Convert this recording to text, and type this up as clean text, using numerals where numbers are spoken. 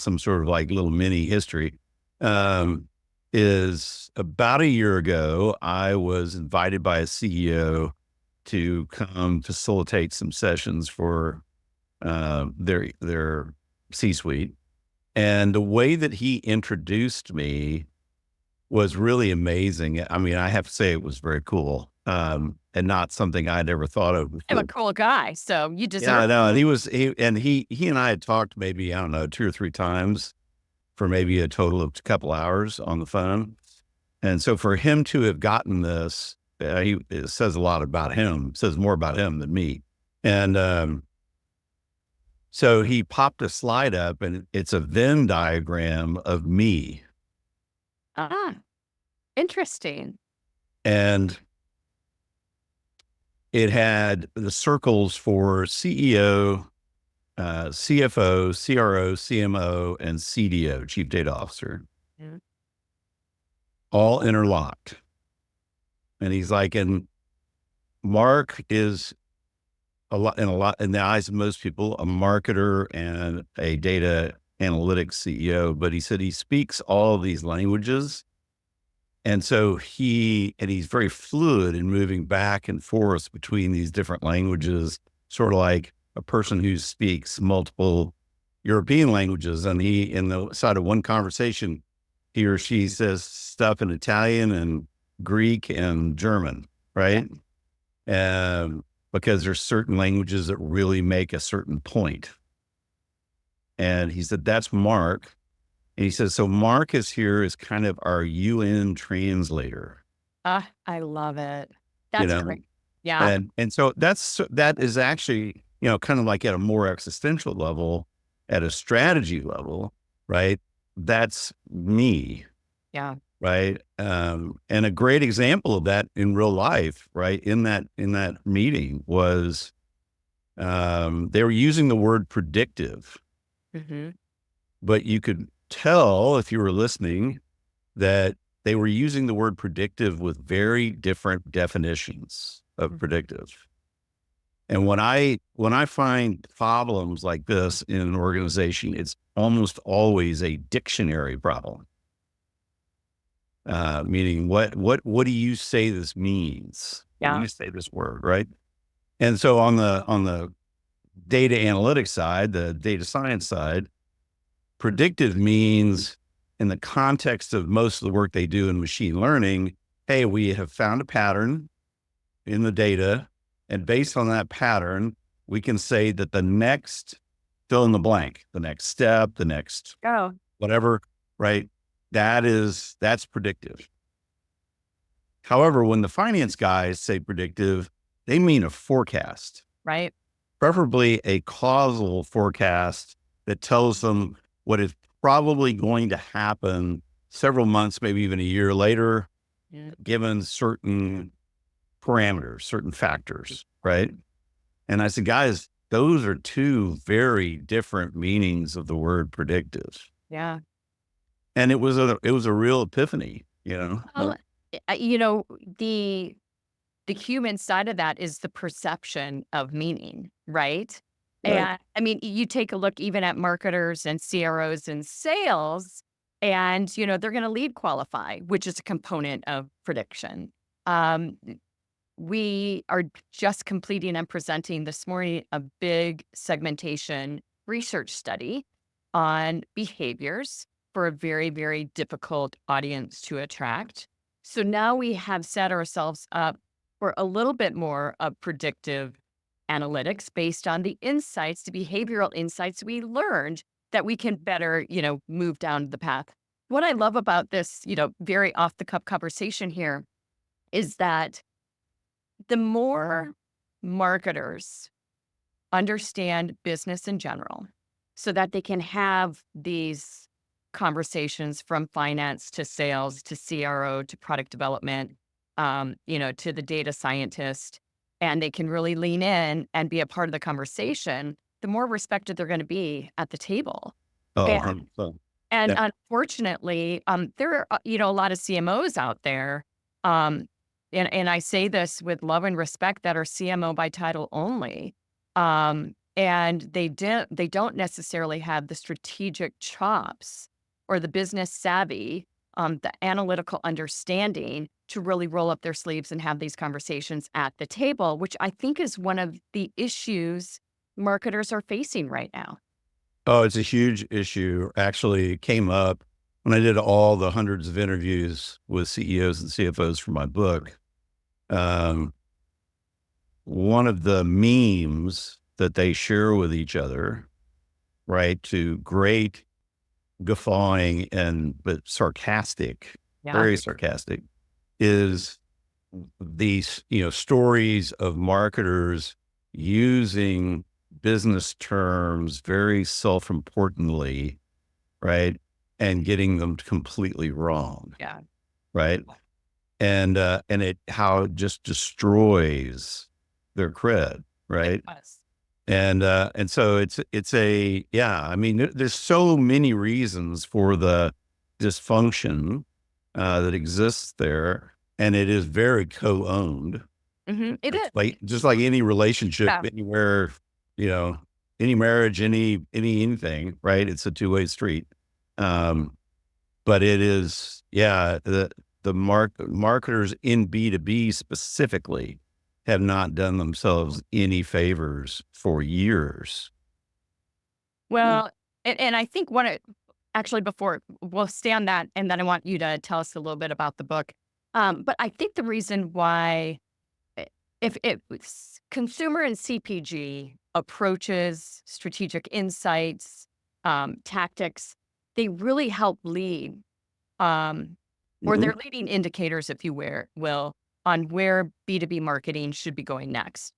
some sort of like little mini history, is about a year ago, I was invited by a CEO to come facilitate some sessions for their C-suite. And the way that he introduced me was really amazing. I mean, I have to say it was very cool, and not something I'd ever thought of I'm a before. cool guy, so you Yeah, deserve I it. know. And he and I had talked maybe, I don't know, 2 or 3 times for maybe a total of a couple hours on the phone. And so for him to have gotten this, it says a lot about him, says more about him than me. And so he popped a slide up, and it's a Venn diagram of me. Ah, interesting. And it had the circles for CEO, CFO, CRO, CMO, and CDO, Chief Data Officer, Yeah. all interlocked. And he's like, and Mark is in the eyes of most people, a marketer and a data analytics CEO. But he said he speaks all of these languages. And so he's very fluid in moving back and forth between these different languages, sort of like a person who speaks multiple European languages. And in the side of one conversation, he or she says stuff in Italian and Greek and German, right? Because there's certain languages that really make a certain point. And he said, that's Mark. And he says, so Mark is here as kind of our UN translator, Ah, I love it. you That's know? great. Yeah. And so that is actually, kind of like at a more existential level, at a strategy level, right? That's me, Yeah. right? And a great example of that in real life, right? In that meeting was, they were using the word predictive, Hmm. but you could tell if you were listening that they were using the word predictive with very different definitions of predictive. And when I find problems like this in an organization, it's almost always a dictionary problem. Meaning what do you say this means? What do Yeah. you say this word, right? And so on the data analytics side, the data science side, predictive means, in the context of most of the work they do in machine learning, hey, we have found a pattern in the data, and based on that pattern, we can say that the next fill in the blank, the next step, the next Oh, whatever, right? That's predictive. However, when the finance guys say predictive, they mean a forecast, right. preferably a causal forecast that tells them what is probably going to happen several months, maybe even a year later, Yeah. given certain parameters, certain factors, right? And I said, guys, those are two very different meanings of the word predictive. Yeah. And it was a real epiphany, you know? Well, you know, the human side of that is the perception of meaning, right? Right. And I mean, you take a look even at marketers and CROs and sales, and they're going to lead qualify, which is a component of prediction. Um, we are just completing and presenting this morning a big segmentation research study on behaviors for a very, very difficult audience to attract. So now we have set ourselves up for a little bit more of predictive analytics based on the insights, the behavioral insights we learned that we can better, move down the path. What I love about this, very off the cuff conversation here is that the more marketers understand business in general so that they can have these conversations from finance to sales to CRO to product development, to the data scientist, and they can really lean in and be a part of the conversation, the more respected they're going to be at the table. Oh, And, 100%. and Yeah. unfortunately, there are, a lot of CMOs out there. Um, and I say this with love and respect that are CMO by title only. and they don't necessarily have the strategic chops or the business savvy, the analytical understanding to really roll up their sleeves and have these conversations at the table, which I think is one of the issues marketers are facing right now. Oh, it's a huge issue. Actually, it came up when I did all the hundreds of interviews with CEOs and CFOs for my book. Um, One of the memes that they share with each other, right, to great guffawing and but sarcastic, Yeah. very sarcastic, is these, stories of marketers using business terms very self-importantly, right? And getting them completely wrong, Yeah. right? And it how it just destroys their cred, It right? was. And so it's a yeah, I mean, there's so many reasons for the dysfunction that exists there, and it is very co-owned. It It's is. like just like any relationship Yeah. anywhere, you know, any marriage, anything, right? It's a two-way street. Um, but it is, yeah, the marketers in B2B specifically have not done themselves any favors for years. Well, and I think one of actually, before we'll stay on that, and then I want you to tell us a little bit about the book. But I think the reason why, I if it was consumer and CPG approaches, strategic insights, tactics, they really help lead, um, or Mhm. they're leading indicators, if you will, on where B2B marketing should be going next.